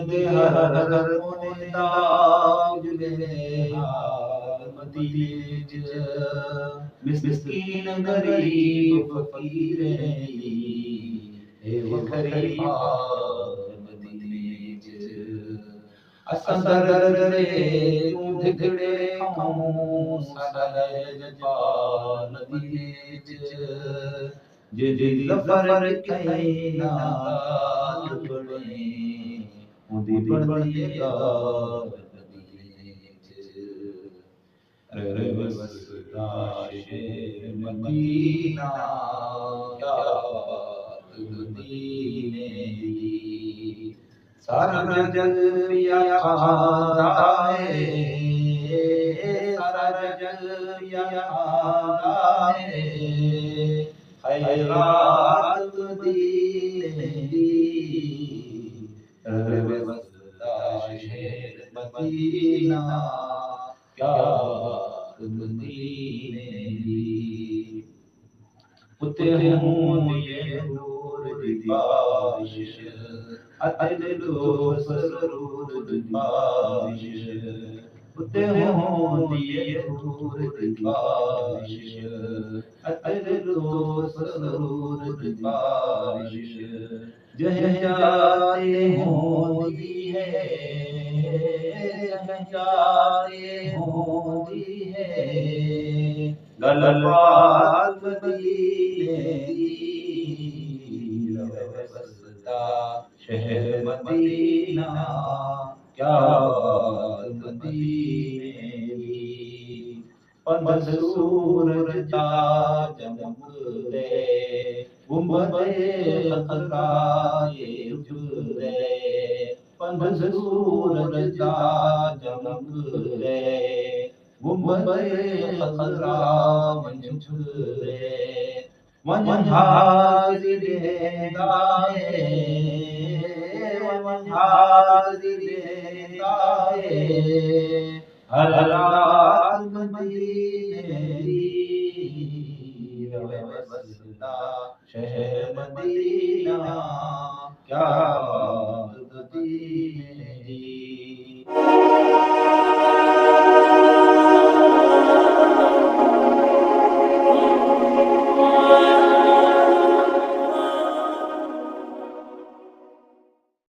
دے ہر مونے داغ لے مدینے مسکین غریب فقیر اے غریبا مدینے اساں در دے کیوں دھڑے کھاؤں سارے جبا مدینے جی ظفر کہیں نال بڑے اودی بڑے گا رے وسدا شہر مدینہ کیا بات مدینے دی سارا جگ پیا کھاتا ہے سارا جگ پیا کھاتا ہے خیرات مدینے دی رے وسدا شہر مدینہ کیا بات مدینے دی اتے ہوں یہ نور دی بارش اتلو سرور دی بارش اتے ہوں یہ نور دی بارش اتلو سرور دی بارش جہاں جاتے ہوں دی ہے جہاں جاتے ہوں دی ہے گل بات مدینے دی وسدا شہر مدینہ کیا بات مدینے دی پند سورج تا چمک دے گنبدے خضرائے اٹھ دے پند سورج تا چمک دے گنبدے خضرا منجھ دے من حاضر دائے من حاضر دائے ہر رات مدینے دی وسدا شہر مدینہ کیا بات مدینے